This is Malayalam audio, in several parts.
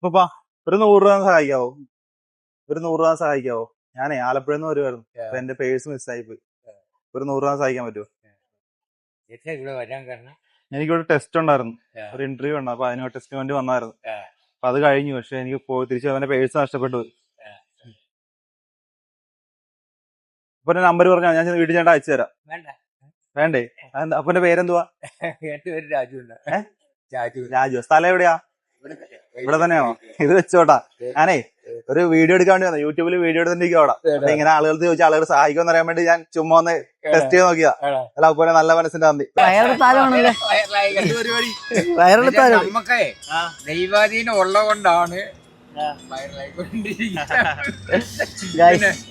അപ്പൊ ഒരു 100 രൂപ സഹായിക്കാവോ? ഒരു 100 രൂപ സഹായിക്കാവോ? ഞാനേ ആലപ്പുഴയിൽ നിന്ന് വരുമായിരുന്നു. അപ്പൊ എന്റെ പേഴ്സ് മിസ്സായി പോയി. ഒരു 100 രൂപ സഹായിക്കാൻ പറ്റുമോ? എനിക്കൊരു ടെസ്റ്റ് ഉണ്ടായിരുന്നു, ഒരു ഇന്റർവ്യൂ ഉണ്ട്. അപ്പൊ അതിന് ടെസ്റ്റിന് വേണ്ടി വന്നായിരുന്നു. അപ്പൊ അത് കഴിഞ്ഞു. പക്ഷെ എനിക്ക് തിരിച്ചു അവന്റെ പേഴ്സ് നഷ്ടപ്പെട്ടു. അപ്പൊ നമ്പർ പറഞ്ഞാ ഞാൻ വീട്ടിൽ ചേട്ടാ അയച്ചു തരാം. വേണ്ടേ? അപ്പൊ എന്റെ പേരെന്തുവാ? രാജു. സ്ഥലം എവിടെയാ? ഇവിടെ തന്നെയാണോ? ഇത് വെച്ചോട്ടാ. ഞാനേ ഒരു വീഡിയോ എടുക്കാൻ വേണ്ടി വന്നു. യൂട്യൂബിൽ വീഡിയോ എടുത്തിരിക്കും അവിടെ. അപ്പൊ ഇങ്ങനെ ആളുകൾക്ക് ചോദിച്ചാൽ ആളുകൾ സഹായിക്കുമെന്ന് അറിയാൻ വേണ്ടി ഞാൻ ചുമ്മാ ഒന്ന് ടെസ്റ്റ് ചെയ്ത് നോക്കിയാ. അല്ല അതുപോലെ നല്ല മനസ്സിന്റെ നന്ദി. നമുക്കേ ദൈവാധീനം ഉള്ളതുകൊണ്ടാണ്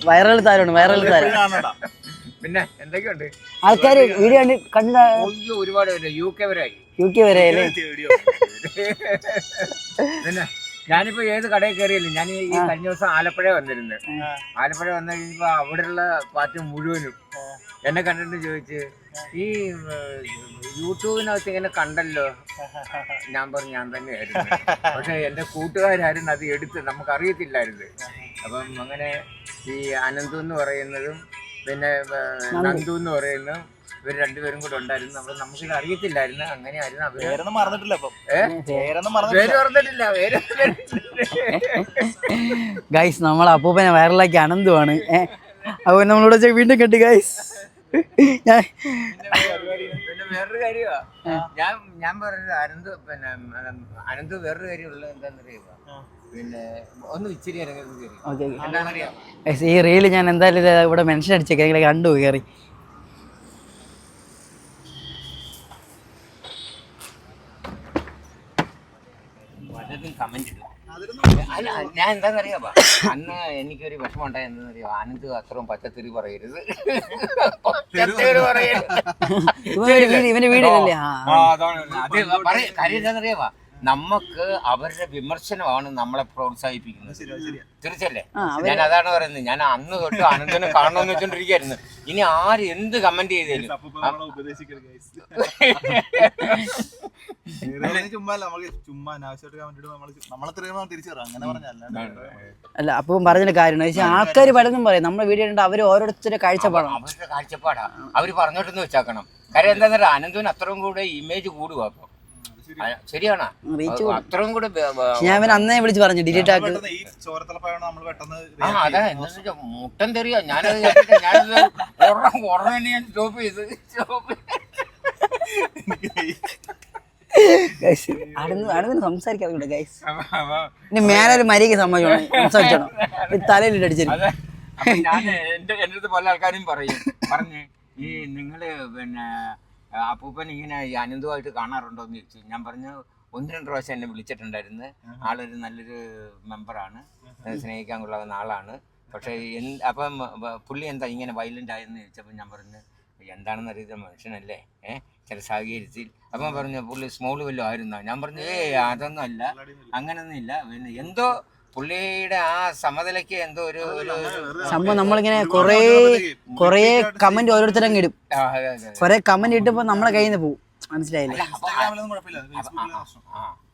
വൈറൽ താരമാണ്. പിന്നെ എന്തൊക്കെയുണ്ട് ആൾക്കാര് വീഡിയോ കണ്ട ഒരുപാട് യു കെ വരെ പിന്നെ ഞാനിപ്പോ ഏത് കടയിൽ കയറിയല്ലേ. ഞാൻ ഈ കഴിഞ്ഞ ദിവസം ആലപ്പുഴ വന്നിരുന്നു. ആലപ്പുഴ വന്നു കഴിഞ്ഞപ്പോ അവിടെയുള്ള പാർട്ടി മുഴുവനും എന്നെ കണ്ടിട്ട് ചോദിച്ച് ഈ യൂട്യൂബിനകത്ത് ഇങ്ങനെ കണ്ടല്ലോ. ഞാൻ പറഞ്ഞു ഞാൻ തന്നെയായിരുന്നു. പക്ഷെ എന്റെ കൂട്ടുകാരായിരുന്നു അത് എടുത്ത്, നമുക്കറിയത്തില്ലായിരുന്നു. അപ്പം അങ്ങനെ ഈ അനന്തു എന്ന് പറയുന്നതും പിന്നെ നന്ദു എന്ന് പറയുന്നതും ഇവർ രണ്ടുപേരും കൂടെ ഉണ്ടായിരുന്നു. അപ്പൊ നമുക്കിത് അറിയത്തില്ലായിരുന്നു. അങ്ങനെയായിരുന്നു അവര്. പേര് മറന്നിട്ടില്ല. ഗൈസ് നമ്മളെ അപ്പൂപ്പനെ വൈറലാക്കി അനന്തുവാണ്. അപ്പൊ നമ്മളിവിടെ വീണ്ടും കെട്ടി ഗൈസ്. പിന്നെ വേറൊരു കാര്യമാ ഞാൻ പറഞ്ഞത് അനന്ത് വേറൊരു കാര്യമുള്ളത് എന്താണെന്നറിയുക. പിന്നെ ഒന്ന് ഇച്ചിരി ഈ റീല് ഞാൻ എന്തായാലും ഇവിടെ മെൻഷൻ അടിച്ചേക്കെ കണ്ടു കയറി. കമന്റ് ഇല്ല. ഞാൻ എന്താന്നറിയാമോ, അന്ന് എനിക്കൊരു വിഷമം ഉണ്ടായി. എന്താണെന്നറിയോ, അനന്ത് അത്രയും പച്ചത്തിരി പറയരുത്. കാര്യം എന്താണെന്നറിയാമോ, നമുക്ക് അവരുടെ വിമർശനമാണ് നമ്മളെ പ്രോത്സാഹിപ്പിക്കുന്നത്. തീർച്ചയല്ലേ? ഞാൻ അതാണ് പറയുന്നത്. ഞാൻ അന്ന് തൊട്ട് അനന്തനെ കാണണമെന്ന് വെച്ചോണ്ടിരിക്കുകയായിരുന്നു. ഇനി ആര് എന്ത് കമന്റ് ചെയ്തേലും അല്ല അപ്പം പറഞ്ഞ കാര്യം ആൾക്കാർ പലതും പറയും. നമ്മളെ വീഡിയോ ഉണ്ട്, അവര് ഓരോരുത്തരുടെ കാഴ്ചപ്പാടാണ്. അവരുടെ കാഴ്ചപ്പാടാ അവര് പറഞ്ഞോട്ടെന്ന് വെച്ചാക്കണം. കാര്യം എന്താ അനന്തന് അത്രയും കൂടെ ഇമേജ് കൂടുക. അപ്പൊ ശരിയാണ്, അത്രയും കൂടെ. ഞാൻ അന്നേ വിളിച്ച് പറഞ്ഞു ഡിലീറ്റ് ആക്കി. അതാ എന്താ മുട്ടൻ തെറിയാ. ഞാനത് ഉടനെ ഞാൻ സ്റ്റോപ്പ് ചെയ്ത് സംസാരിക്കാതെ ഗൈസ്. ഇനി മേലൊരു മര്യാദയ്ക്ക് സംസാരിച്ചോണം. തലയിലിട്ട് അടിച്ചു. ഞാൻ എന്റെ അടുത്ത് പല ആൾക്കാരും പറഞ്ഞ് ഈ നിങ്ങള് പിന്നെ അപ്പൂപ്പൻ ഇങ്ങനെ ഈ അനന്തമായിട്ട് കാണാറുണ്ടോ എന്ന് ചോദിച്ചു. ഞാൻ പറഞ്ഞു 1-2 പ്രാവശ്യം എന്നെ വിളിച്ചിട്ടുണ്ടായിരുന്നു. ആളൊരു നല്ലൊരു മെമ്പറാണ്, സ്നേഹിക്കാൻ കൊള്ളാവുന്ന ആളാണ്. പക്ഷേ അപ്പം പുള്ളി എന്താ ഇങ്ങനെ വയലന്റ് ആയെന്ന് ചോദിച്ചപ്പോൾ ഞാൻ പറഞ്ഞു എന്താണെന്ന് അറിയുന്ന മനുഷ്യനല്ലേ, ചില സാഹചര്യത്തിൽ. അപ്പം പറഞ്ഞു പുള്ളി സ്മോൾ വല്ലതും ആയിരുന്നോ? ഞാൻ പറഞ്ഞു അതൊന്നും അല്ല, അങ്ങനൊന്നും ഇല്ല. പിന്നെ എന്തോ പുള്ളിയുടെ ആ സമതലയ്ക്ക് എന്തോ ഒരു സംഭവം. നമ്മളിങ്ങനെ കൊറേ കമന്റ് ഓരോരുത്തരും ഇടും. കൊറേ കമന്റ് ഇട്ടപ്പോ നമ്മളെ കയ്യിൽ നിന്ന് പോകും. മനസ്സിലായില്ലേ?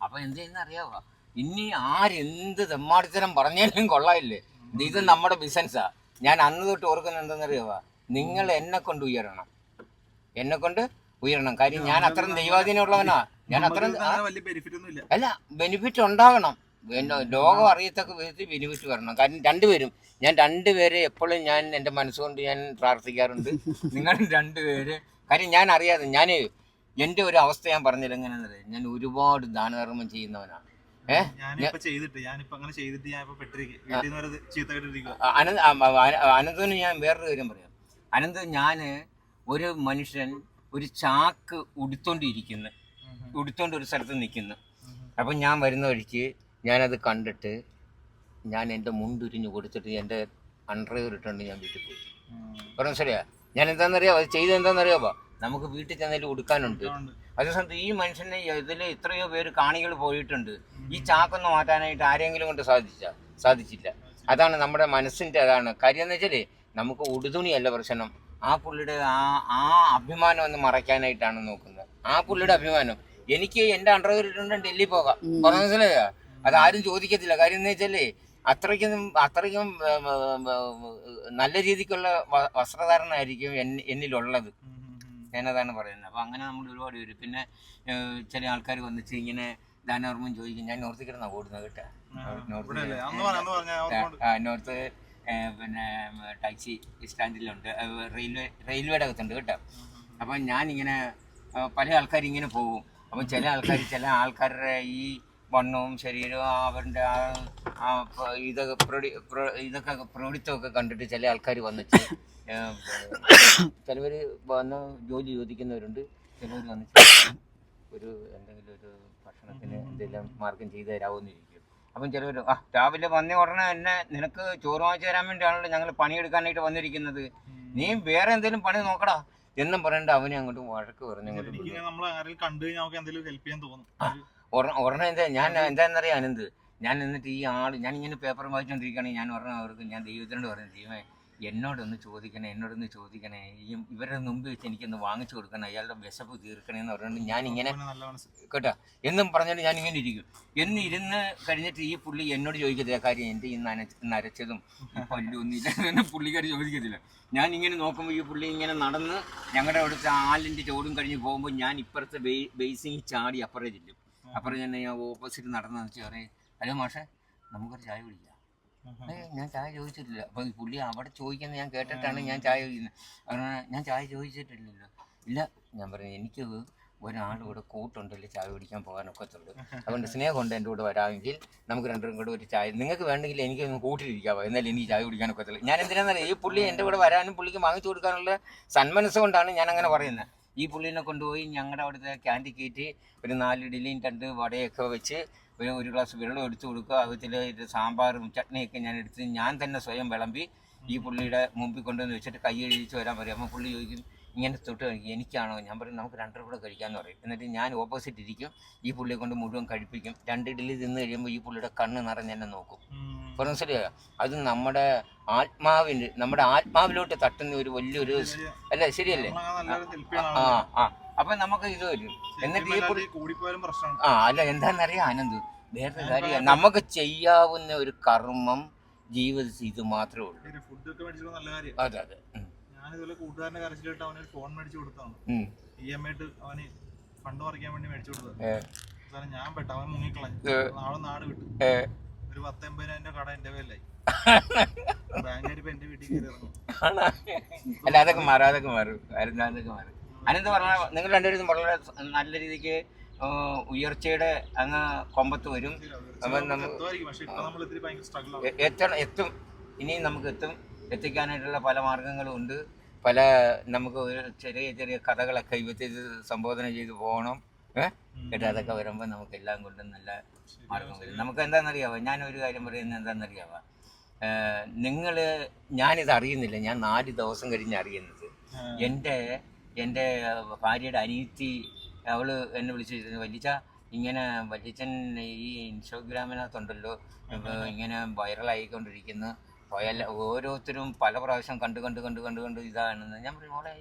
അപ്പൊ എന്ത് ചെയ്യുന്ന അറിയാവോ, ഇനി ആരെന്ത് തെമ്മാടിത്തരം പറഞ്ഞാലും കൊള്ളാമില്ലേ, ഇത് നമ്മുടെ ബിസിനസ്സാ. ഞാൻ അന്ന് തൊട്ട് ഓർക്കുന്നത് എന്താണെന്നറിയാവോ, നിങ്ങൾ എന്നെ കൊണ്ട് ഉയരണം. കാര്യം ഞാൻ അത്രയും ദൈവാധീനമുള്ളവനാ. ഞാൻ അത്രയും അല്ല, ബെനിഫിറ്റ് ഉണ്ടാകണം. ലോകം അറിയത്തക്ക വിധത്തിൽ ബെനിഫിറ്റ് വരണം. കാര്യം ഞാൻ രണ്ടുപേരെ എപ്പോഴും ഞാൻ എൻ്റെ മനസ്സുകൊണ്ട് ഞാൻ പ്രാർത്ഥിക്കാറുണ്ട്. നിങ്ങൾ രണ്ടുപേര്. കാര്യം ഞാൻ അറിയാതെ എൻ്റെ ഒരു അവസ്ഥ ഞാൻ പറഞ്ഞില്ല. എങ്ങനെയാണെന്ന് ഞാൻ ഒരുപാട് ദാനധർമ്മം ചെയ്യുന്നവനാണ്. അനന്തന് ഞാൻ വേറൊരു കാര്യം പറയാം. അനന്ത്, ഞാൻ ഒരു മനുഷ്യൻ ഒരു ചാക്ക് ഉടുത്തോണ്ട് ഒരു സ്ഥലത്ത് നിൽക്കുന്നു. അപ്പം ഞാൻ വരുന്ന വഴിക്ക് ഞാനത് കണ്ടിട്ട് ഞാൻ എൻ്റെ മുണ്ടുരിഞ്ഞ് കൊടുത്തിട്ട് എൻ്റെ അണ്ടർവെയർ ഇട്ടുകൊണ്ട് ഞാൻ വീട്ടിൽ പോയി. പറഞ്ഞു ശരിയാ. ഞാൻ എന്താണെന്നറിയാമോ അത് ചെയ്തത്? എന്താണെന്നറിയാമോ, നമുക്ക് വീട്ടിൽ ചെന്നതിൽ ഉടുക്കാനുണ്ട്. അതേസമയത്ത് ഈ മനുഷ്യനെ ഇതിൽ എത്രയോ പേര് കാണികൾ പോയിട്ടുണ്ട്. ഈ ചാക്കൊന്ന് മാറ്റാനായിട്ട് ആരെങ്കിലും കൊണ്ട് സാധിച്ചില്ല. അതാണ് നമ്മുടെ മനസ്സിൻ്റെ അതാണ് കാര്യം. എന്ന് വെച്ചാൽ നമുക്ക് ഉടുതുണിയല്ല പ്രശ്നം. ആ പുള്ളിയുടെ ആ അഭിമാനം ഒന്ന് മറയ്ക്കാനായിട്ടാണ് നോക്കുന്നത്. ആ പുള്ളിയുടെ അഭിമാനം. എനിക്ക് എൻ്റെ അണ്ടർവെയർ ഇട്ടുകൊണ്ട് ഡൽഹി പോകാം. മനസ്സിലായോ? അതാരും ചോദിക്കത്തില്ല. കാര്യം എന്ന് വെച്ചാലേ അത്രയ്ക്കും നല്ല രീതിക്കുള്ള വസ്ത്രധാരണമായിരിക്കും എന്നിലുള്ളത്. ഞാനതാണ് പറയുന്നത്. അപ്പം അങ്ങനെ നമ്മൾ ഒരുപാട് പേര്. പിന്നെ ചില ആൾക്കാർ വന്നിട്ട് ഇങ്ങനെ ദാനധർമ്മം ചോദിക്കും. ഞാൻ നോർത്ത് കിടന്നാണ് ഓടുന്നത് കേട്ടോ. നോർത്ത് പിന്നെ ടാക്സി സ്റ്റാൻഡിലുണ്ട്, റെയിൽവേയുടെ അകത്തുണ്ട് കേട്ടോ. അപ്പം ഞാനിങ്ങനെ പല ആൾക്കാരിങ്ങനെ പോകും. അപ്പം ചില ആൾക്കാരുടെ ഈ വണ്ണവും ശരീരവും അവരുടെ ഇതൊക്കെ പ്രവൃത്തിയൊക്കെ കണ്ടിട്ട് ചില ആൾക്കാർ വന്നിട്ട് ചിലവർ വന്ന് ജോലി ചോദിക്കുന്നവരുണ്ട്. ചിലവർ വന്നിട്ട് എന്തെങ്കിലും ഒരു ഭക്ഷണത്തിന് എന്തെങ്കിലും മാർഗം ചെയ്ത് തരാമെന്ന് ചോദിക്കും. അപ്പം ചിലവർ രാവിലെ വന്ന ഉടനെ തന്നെ നിനക്ക് ചോറ് വാങ്ങിച്ചു തരാൻ വേണ്ടിയാണല്ലോ ഞങ്ങൾ പണിയെടുക്കാനായിട്ട് വന്നിരിക്കുന്നത്, നീ വേറെ എന്തെങ്കിലും പണി നോക്കടാ എന്നും പറയണ്ട. അവനെ അങ്ങോട്ട് വഴക്ക് പറഞ്ഞു ഉടനെ എന്താണെന്നറിയാം ആനന്ദ്, ഞാൻ എന്നിട്ട് ഞാനിങ്ങനെ പേപ്പർ വായിച്ചുകൊണ്ടിരിക്കുകയാണെങ്കിൽ ഞാൻ പറഞ്ഞ അവർക്ക് ഞാൻ ദൈവത്തിനോട് പറഞ്ഞു, ദൈവമേ എന്നോടൊന്ന് ചോദിക്കണേ ഇവരുടെ മുമ്പ് വെച്ച് എനിക്കൊന്ന് വാങ്ങിച്ചു കൊടുക്കണം, അയാളുടെ വിശപ്പ് തീർക്കണേന്ന് പറഞ്ഞുകൊണ്ട് ഞാനിങ്ങനെ കേട്ടോ എന്നും പറഞ്ഞിട്ട് ഞാനിങ്ങനെ ഇരിക്കും. എന്നിരുന്ന് കഴിഞ്ഞിട്ട് ഈ പുള്ളി എന്നോട് ചോദിക്കത്തില്ല കാര്യം, എൻ്റെ ഈ നരച്ചതും പല്ലൊന്നുമില്ല എന്ന് പുള്ളിക്കാർ ചോദിക്കത്തില്ല. ഞാനിങ്ങനെ നോക്കുമ്പോൾ ഈ പുള്ളി ഇങ്ങനെ നടന്ന് ഞങ്ങളുടെ അവിടുത്തെ ആലിൻ്റെ ചോടും കഴിഞ്ഞ് പോകുമ്പോൾ ഞാൻ ഇപ്പുറത്തെ ബേസിങ് ചാടി അപ്പുറം ചെല്ലും. അപ്പുറം ഞാൻ ഓപ്പോസിറ്റ് നടന്നെന്ന് വെച്ചാൽ പറയും, ഹലോ മാഷേ നമുക്കൊരു ചായ കുടിക്കാം. ഞാൻ ചായ ചോദിച്ചിട്ടില്ല. അപ്പോൾ ഈ പുള്ളി അവിടെ ചോദിക്കുന്നത് ഞാൻ കേട്ടിട്ടാണ് ഞാൻ ചായ ചോദിക്കുന്നത്. ഞാൻ ചായ ചോദിച്ചിട്ടില്ലല്ലോ. ഇല്ല, ഞാൻ പറഞ്ഞു എനിക്ക് ഒരാളിവിടെ കൂട്ടുണ്ടല്ലോ ചായ കുടിക്കാൻ പോകാനൊക്കത്തുള്ളൂ, അതുകൊണ്ട് സ്നേഹമുണ്ട് എൻ്റെ കൂടെ വരാമെങ്കിൽ നമുക്ക് രണ്ടും കൂടെ ഒരു ചായ, നിങ്ങൾക്ക് വേണമെങ്കിൽ എനിക്കൊന്ന് കൂട്ടിലിരിക്കാമോ, എന്നാലും എനിക്ക് ചായ കുടിക്കാനൊക്കത്തുള്ളൂ. ഞാൻ എന്തിനാണെന്നറിയാം, ഈ പുള്ളി എൻ്റെ കൂടെ വരാനും പുള്ളിക്ക് വാങ്ങിച്ചു കൊടുക്കാനുള്ള സന്മനസ് കൊണ്ടാണ് ഞാൻ അങ്ങനെ പറയുന്നത്. ഈ പുള്ളീനെ കൊണ്ടുപോയി ഞങ്ങളുടെ അവിടുത്തെ ക്യാൻറ്റീൻ കയറ്റി ഒരു 4 ഇഡ്ഡലിയും 2 വടയൊക്കെ വെച്ച് ഒരു ഗ്ലാസ് വെള്ളം എടുത്തു കൊടുക്കുക. അതിൽ സാമ്പാറും ചട്നിയൊക്കെ ഞാൻ തന്നെ സ്വയം വിളമ്പി ഈ പുള്ളിയുടെ മുമ്പിൽ കൊണ്ടുവന്ന് വെച്ചിട്ട് കൈ കഴിച്ച് വരാൻ പറയും. അപ്പോൾ പുള്ളി ചോദിക്കും ഇങ്ങനെ തൊട്ട് കഴിക്കും, എനിക്കാണോ? ഞാൻ പറയും നമുക്ക് 2 കൂടെ കഴിക്കാമെന്ന് പറയും. എന്നിട്ട് ഞാൻ ഓപ്പോസിറ്റ് ഇരിക്കും, ഈ പുള്ളിയെ കൊണ്ട് മുഴുവൻ കഴിപ്പിക്കും. 2 ഇഡ്ഡലി തിന്ന് കഴിയുമ്പോൾ ഈ പുള്ളിയുടെ കണ്ണ് നിറഞ്ഞ് എന്നെ നോക്കും. മനസ്സിലായോ? അത് നമ്മുടെ ആത്മാവിലോട്ട് തട്ടുന്ന ഒരു വലിയൊരു അല്ല, ശരിയല്ലേ? അപ്പൊ നമുക്ക് ഇത് വരും. എന്നിട്ട് ഈ പുള്ളി അല്ല എന്താണെന്നറിയാം ആനന്ദ്, വേറെ കാര്യം നമുക്ക് ചെയ്യാവുന്ന ഒരു കർമ്മം ജീവിതത്തിൽ ഇത് മാത്രമേ ഉള്ളൂ. അതെ അതെ. ഞാനിതുപോലെ കൂട്ടുകാരന്റെ കരച്ചിലിട്ട് അവനൊരു ഫോൺ മേടിച്ചു കൊടുത്താണ്. EMI ആയിട്ട് അവന് ഫണ്ട് പറിക്കാൻ വേണ്ടി മേടിച്ചു കൊടുത്തത്. ഞാൻ പെട്ട അവൻ മുങ്ങിക്കളഞ്ഞു. നാട് വിട്ടു. ഒരു 10-80 കട എന്റെ പേരിലായി. ബാങ്കാരിപ്പോ എന്റെ വീട്ടിൽ കയറി ഇറങ്ങും. അല്ല അതൊക്കെ മാറും. അനന്ത് പറഞ്ഞ നിങ്ങൾ രണ്ടുപേരും വളരെ നല്ല രീതിക്ക് ഉയർച്ചയുടെ അങ്ങ് കൊമ്പത്ത് വരും. എത്തും, ഇനിയും നമുക്ക് എത്തിക്കാനായിട്ടുള്ള പല മാർഗങ്ങളും ഉണ്ട്. നമുക്ക് ചെറിയ കഥകളൊക്കെ ഇവത്തിൽ സംബോധന ചെയ്ത് പോകണം. കേട്ടോ, അതൊക്കെ വരുമ്പോൾ നമുക്ക് എല്ലാം കൊണ്ടും നല്ല മാർഗം വരും. നമുക്ക് എന്താണെന്നറിയാമോ, ഞാനൊരു കാര്യം പറയുന്നത് എന്താണെന്നറിയാമോ, ഞാനിത് അറിയുന്നില്ല, ഞാൻ 4 ദിവസം കഴിഞ്ഞ് അറിയുന്നത്. എൻ്റെ ഭാര്യയുടെ അനിയത്തി അവള് എന്നെ വിളിച്ചിരുന്നു, വല്യച്ഛൻ ഈ ഇൻസ്റ്റാഗ്രാമിനകത്തുണ്ടല്ലോ ഇങ്ങനെ വൈറലായിക്കൊണ്ടിരിക്കുന്നു, ഓരോരുത്തരും പല പ്രാവശ്യം കണ്ട് ഇതാണെന്ന്. ഞാൻ പറഞ്ഞു മോളെ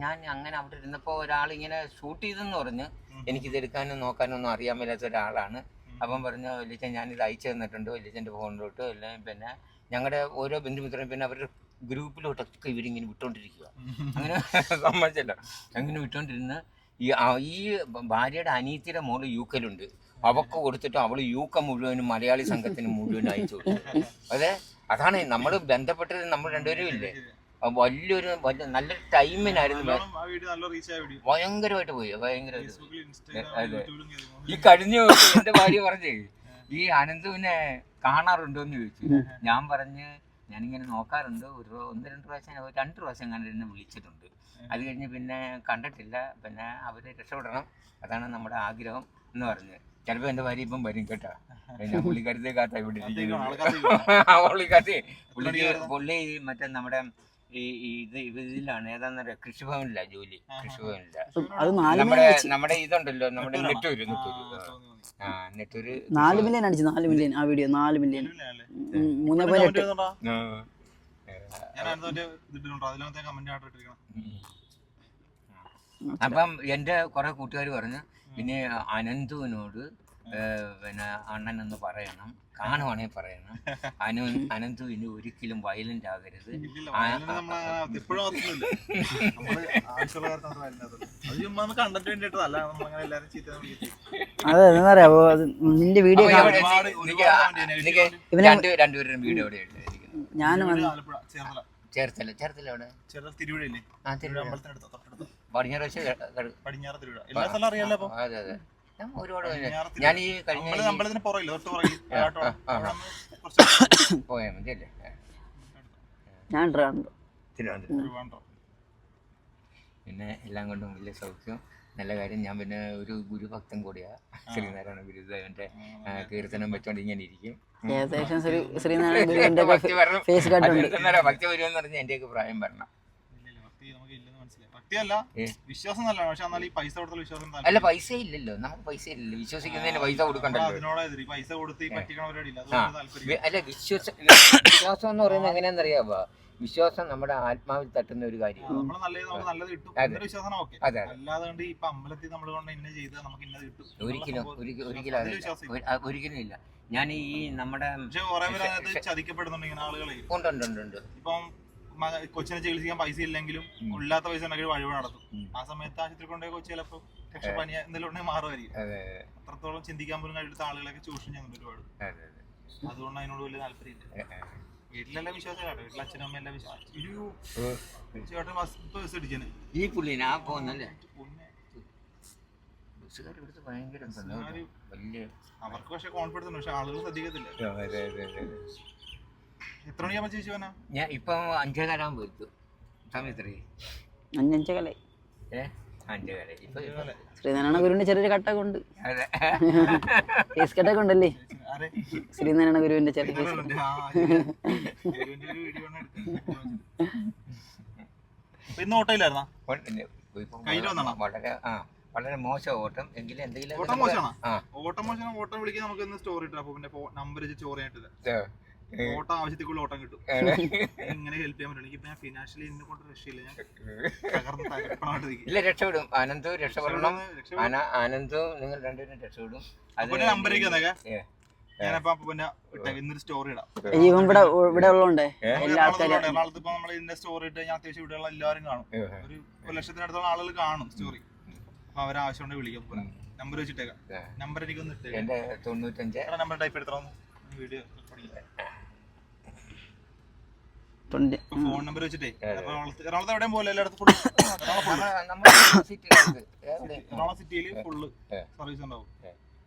ഞാൻ അങ്ങനെ അവിടെ ഇരുന്നപ്പോൾ ഒരാളിങ്ങനെ ഷൂട്ട് ചെയ്തെന്ന് പറഞ്ഞ് എനിക്കിതെടുക്കാനും നോക്കാനൊന്നും അറിയാൻ മേലാത്ത ഒരാളാണ്. അപ്പം പറഞ്ഞു വല്യച്ഛൻ ഞാനിത് അയച്ചു തന്നിട്ടുണ്ട് വല്യച്ഛൻ്റെ ഫോണിലോട്ട് എല്ലാം. പിന്നെ ഞങ്ങളുടെ ഓരോ ബന്ധുമിത്രം പിന്നെ അവരുടെ ഗ്രൂപ്പിലോട്ടൊക്കെ ഇവരിങ്ങനെ വിട്ടുകൊണ്ടിരിക്കുക. അങ്ങനെ സമ്മതിച്ചല്ലോ, അങ്ങനെ വിട്ടുകൊണ്ടിരുന്ന് ഈ ഭാര്യയുടെ അനിയത്തിയുടെ മോള് UK-ലുണ്ട്. അവക്ക് കൊടുത്തിട്ട് അവള് UK മുഴുവനും മലയാളി സംഘത്തിന് മുഴുവനും അയച്ചു കൊടുത്തു. അതാണ് നമ്മൾ ബന്ധപ്പെട്ടത്. നമ്മൾ രണ്ടുപേരും ഇല്ലേ, നല്ലൊരു ടൈമിനായിരുന്നു. ഭയങ്കരമായിട്ട് പോയി. അതെ. ഈ കഴിഞ്ഞ എന്റെ ഭാര്യ പറഞ്ഞേ ഈ അനന്തുവിനെ കാണാറുണ്ടോന്ന് ചോദിച്ചു. ഞാൻ പറഞ്ഞ് ഞാനിങ്ങനെ നോക്കാറുണ്ട്. 1-2 പ്രാവശ്യം 2 പ്രാവശ്യം കണ്ടിരുന്ന് വിളിച്ചിട്ടുണ്ട്. അത് കഴിഞ്ഞ് പിന്നെ കണ്ടിട്ടില്ല. പിന്നെ അവര് രക്ഷപ്പെടണം, അതാണ് നമ്മുടെ ആഗ്രഹം എന്ന് പറഞ്ഞ്. ചിലപ്പോൾ എൻ്റെ ഭാര്യ ഇപ്പം വരും കേട്ടോ. ഞാൻ പുള്ളിക്കാരത്തെ കാത്ത ഇവിടെ പുള്ളി മറ്റേ നമ്മുടെ ഇതിലാണ് ഏതാന്നറിയാം, കൃഷിഭവനില്ല ജോലി. കൃഷിഭവനില്ല. നമ്മുടെ ഇതുണ്ടല്ലോ, നമ്മുടെ നെട്ടൂര് 4 മില്യൺ അടിച്ചു. 4 മില്യൺ ആ വീഡിയോ 4 മില്യൺ 3.8. അപ്പം എൻ്റെ കുറെ കൂട്ടുകാർ പറഞ്ഞു പിന്നെ അനന്തുവിനോട് പിന്നെ അണ്ണനെന്ന് പറയണം, കാണുവാണെങ്കിൽ പറയണം. അനന്തു ഇനി ഒരിക്കലും വയലന്റ് ആകരുത്. എപ്പോഴും ആവശ്യമുള്ള അത് ചുമ്മാ കണ്ടന്റ് വേണ്ടിയിട്ടല്ല, നമ്മളങ്ങനെ എല്ലാവരും ചീത്ത അതെ എന്താ പറയാ നിന്റെ വീഡിയോ രണ്ടുപേരും വീഡിയോ എവിടെ ഞാൻ ആലപ്പുഴ ചേർത്തല ചേർത്തല എവിടെ? തിരുവഴിയില്ലേ? അമ്പലത്തിനടുത്ത് തൊട്ടടുത്ത് പടിഞ്ഞാറ് വെച്ച് പടിഞ്ഞാറ് തിരുവഴ എല്ലാ സ്ഥലം അറിയാലോ. അപ്പൊ അതെ അതെ, ഞാൻ ഒരുപാട് ഞാൻ ഈ കഴിഞ്ഞ അമ്പലത്തിന് പുറകില്ല, തൊട്ട് പുറകിൽ പോയാൽ മതി അല്ലേ? ഞാൻ തിരുവനന്തപുരം. പിന്നെ എല്ലാം കൊണ്ടും വലിയ സൗഖ്യം, നല്ല കാര്യം. ഞാൻ പിന്നെ ഒരു ഗുരുഭക്തൻ കൂടിയാണ്. ശ്രീനാരായണ ഗുരുദേവന്റെ കീർത്തനം വെച്ചോണ്ട് ഇങ്ങനെ ഇരിക്കും. ഏകദേശം ശ്രീനാരായണ ഗുരുവിന്റെ ഫേസ് കട്ട് ഭക്തി വരുമെന്ന് പറഞ്ഞാൽ എന്റെയൊക്കെ പ്രായം വരണം. ഭക്തിയല്ല, വിശ്വാസം നല്ലതാണ്. പക്ഷെ എന്നാൽ ഈ പൈസ കൊടുത്തുള്ള വിശ്വാസം അല്ല, പൈസ ഇല്ലല്ലോ, നമുക്ക് പൈസ ഇല്ലല്ലോ. വിശ്വസിക്കുന്നതിന് പൈസ കൊടുക്കണ്ടല്ലോ. അതിനോട് പൈസ കൊടുത്ത് ഈ പറ്റിക്കണ പരിപാടിയില്ല. അല്ല, വിശ്വാസം എന്ന് പറയുന്നത് എങ്ങനെയാണെന്നറിയാമോ? വിശ്വാസം നമ്മുടെ ആത്മാവിൽ തട്ടുന്ന ഒരു കാര്യമാണ്. നമ്മള് നല്ലത് കിട്ടും, വിശ്വാസം ഓക്കെ. അല്ലാതെ ഇപ്പൊ അമ്പലത്തിൽ നമ്മൾ കൊണ്ട് ഇന്ന ചെയ്ത് നമുക്ക് ഇന്നത് കിട്ടും ഒരിക്കലും ഇല്ല. ഞാൻ ഈ നമ്മുടെ ചതിക്കപ്പെടുന്നുണ്ട് ഇങ്ങനെ ആളുകളെ. ഉണ്ട്. ഇപ്പം കൊച്ചിനെ ചികിത്സിക്കാൻ പൈസ ഇല്ലെങ്കിലും ഇല്ലാത്ത പൈസ ഉണ്ടെങ്കിൽ വഴിപാട് നടത്തും. ആ സമയത്ത് ആശുപത്രി കൊണ്ടുപോയി കൊച്ചി ചിലപ്പോൾ രക്ഷപ്പനി എന്തെങ്കിലും ഉണ്ടെങ്കിൽ മാറുമായിരിക്കും. അത്രത്തോളം ചിന്തിക്കാൻ പോലും കഴിയുന്ന ആളുകളൊക്കെ ചൂഷണം ചെയ്യുന്നുണ്ട് ഒരുപാട്. അതുകൊണ്ട് അതിനോട് വലിയ താല്പര്യമില്ല. വീട്ടിലെല്ലാം വിശ്വാസമാണ്, വീട്ടിൽ അച്ഛനും അമ്മ എല്ലാം വിശ്വാസം. ഈ പുള്ളിനെ ആ പോകുന്നല്ലേ അവർക്ക് പക്ഷെ കോൺഫിഡൻസ് ഉണ്ട്, പക്ഷെ ആളുകൾ ശ്രദ്ധിക്കത്തില്ല. എത്ര മണിയാകുമ്പോ ചേച്ചി പോനാ? ഞാൻ ഇപ്പൊ 5:15 പോയിട്ടു. സമയത്രേ 5:05 ഇപ്പൊ ശ്രീനാരായണ ഗുരുവിന്റെ ചെറിയൊരു കട്ടൊക്കെ ഉണ്ട്. ഫേസ് കട്ടൊക്കെ ഉണ്ടല്ലേ ശ്രീനാരായണ ഗുരുവിന്റെ ചെറിയ ഇന്ന് ഓട്ടോയിലായിരുന്നാ? വളരെ മോശം ഓട്ടം. എങ്കിലും എന്തെങ്കിലും ഓട്ടം മോശമാണ്. ഓട്ടം വിളിക്കാൻ നമുക്ക് സ്റ്റോറി ഇട്ടാ പിന്നെ നമ്പർ വെച്ച് സ്റ്റോറി ആയിട്ട് ഓട്ടം ആവശ്യത്തിക്കുള്ള ഓട്ടം കിട്ടും. ഇങ്ങനെ ഹെൽപ്പ് ചെയ്യാൻ പറ്റും. എനിക്ക് ഫിനാൻഷ്യലി എന്നെ കൊണ്ട് രക്ഷയില്ല, ഞാൻ ഇല്ല, രക്ഷപ്പെടും. അനന്തും രക്ഷപ്പെടണം. അനന്തും നിങ്ങൾ രണ്ടുപേരും രക്ഷപ്പെടും. അതിന്റെ നമ്പരേക്ക് ഞാനപ്പോ പിന്നെ ഇന്നൊരു സ്റ്റോറി ഇടാം. ഇവിടെ ഉള്ളതുകൊണ്ട് എറണാകുളത്ത് ഇപ്പൊ നമ്മൾ ഇതിന്റെ സ്റ്റോറി ഇട്ട് കഴിഞ്ഞാൽ അത്യാവശ്യം ഇവിടെയുള്ള എല്ലാവരും കാണും. ഒരു 1,00,000-അടുത്തോളം ആളുകൾ കാണും സ്റ്റോറി. അപ്പൊ അവരാവശ്യമുണ്ടെങ്കിൽ വിളിക്കാം. നമ്പർ വെച്ചിട്ടേക്കാം. നമ്പർ എനിക്കൊന്ന് ഇട്ടേക്കാം. 95 നമ്പർ ടൈപ്പ് എടുത്തോ വീഡിയോ. ഫോൺ നമ്പർ വെച്ചിട്ടേ എറണാകുളത്ത് എവിടെയും പോലെ എല്ലായിടത്തും എറണാകുളം സിറ്റിയിൽ ഫുള്ള് സർവീസ് ഉണ്ടാവും.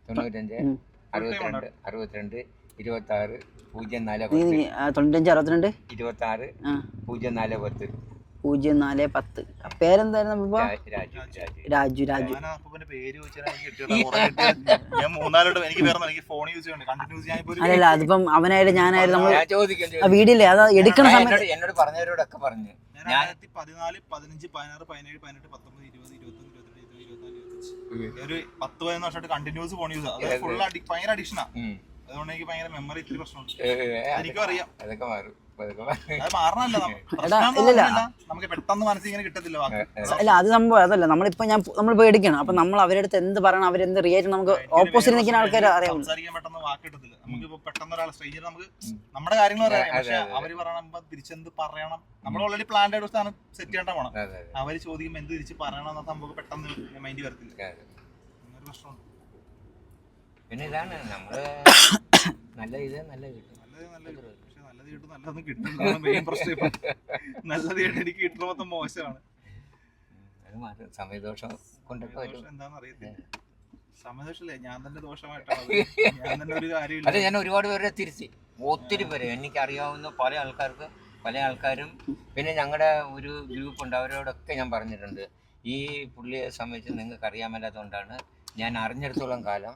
95 62 62 26 04 95 62 26 04 0410. പേരെന്തായിരുന്നു? രാജു. അല്ലല്ല, അതിപ്പം അവനായാലും ഞാനായാലും നമ്മൾ വീഡിയോയില്ലേ അത് എടുക്കണ സമയത്ത് എന്നോട് പറഞ്ഞവരോടൊക്കെ പറഞ്ഞു. 14, 15, 16, 17, 18, 19, 20, 21, 22, 23, 24, 25 ഒരു 10-15 വർഷമായിട്ട് കണ്ടിന്യൂസ് ഫോൺ യൂസ്. അത് ഫുൾ ഭയങ്കര അഡിക്ഷനാ. അതുകൊണ്ട് എനിക്ക് ഭയങ്കര മെമ്മറി ഇത്തിരി പ്രശ്നമുണ്ട്. എനിക്കും അറിയാം. അതൊക്കെ മാറും. അത് മാറണല്ല, നമുക്ക് പെട്ടെന്ന് മനസ്സിൽ ഇങ്ങനെ കിട്ടത്തില്ല. അല്ല, അത് സംഭവം അതല്ല. നമ്മൾ പേടിക്കണം. അപ്പൊ നമ്മൾ അവരുടെ അടുത്ത് എന്ത് പറയണം, അവരെന്ത് റിയാക്ട്, നമുക്ക് ഓപ്പോസിറ്റ് നിൽക്കുന്ന ആൾക്കാർ അറിയാം. സംസാരിക്കാൻ പെട്ടെന്ന് വാക്ക് കിട്ടത്തില്ല. നമുക്ക് പെട്ടെന്ന് ഒരാൾ സ്ട്രേഞ്ചർ നമുക്ക് നമ്മുടെ കാര്യങ്ങൾ പറയാം, പക്ഷെ അവര് പറയണമ്പോ തിരിച്ചെന്ത് പറയണം. നമ്മൾ ഓൾറെഡി പ്ലാൻഡ് ആയിട്ട് സ്ഥാനം സെറ്റ് ചെയ്യേണ്ട പോണം. അവര് ചോദിക്കുമ്പോ എന്ത് തിരിച്ച് പറയണം എന്ന സംഭവം പെട്ടെന്ന് മൈൻഡ് വരത്തില്ല. അങ്ങനെ പ്രശ്നമുണ്ട്. പിന്നെ ഇതാണ് നമ്മള് നല്ല കിട്ടും. നല്ലതൊന്നും കിട്ടുന്ന മെയിൻ പ്രശ്നം. നല്ലത് എനിക്ക് കിട്ടുന്ന മൊത്തം മോശമാണ്. സമയദോഷം കൊണ്ടൊക്കെ എന്താണെന്ന് അറിയത്തില്ല. സമയദോഷല്ലേ, ഞാൻ തന്നെ ദോഷമായിട്ടാണ്. ഞാൻ തന്നെ ഒരു കാര്യമില്ല. അതെ, ഞാൻ ഒരുപാട് പേരെ തിരിച്ച് ഒത്തിരി പേര് എനിക്കറിയാവുന്ന പല ആൾക്കാരും പിന്നെ ഞങ്ങളുടെ ഒരു ഗ്രൂപ്പ് ഉണ്ട്, അവരോടൊക്കെ ഞാൻ പറഞ്ഞിട്ടുണ്ട്. ഈ പുള്ളിയെ സംബന്ധിച്ച് നിങ്ങൾക്ക് അറിയാൻ മേലാത്തതുകൊണ്ടാണ്. ഞാൻ അറിഞ്ഞിടത്തോളം കാലം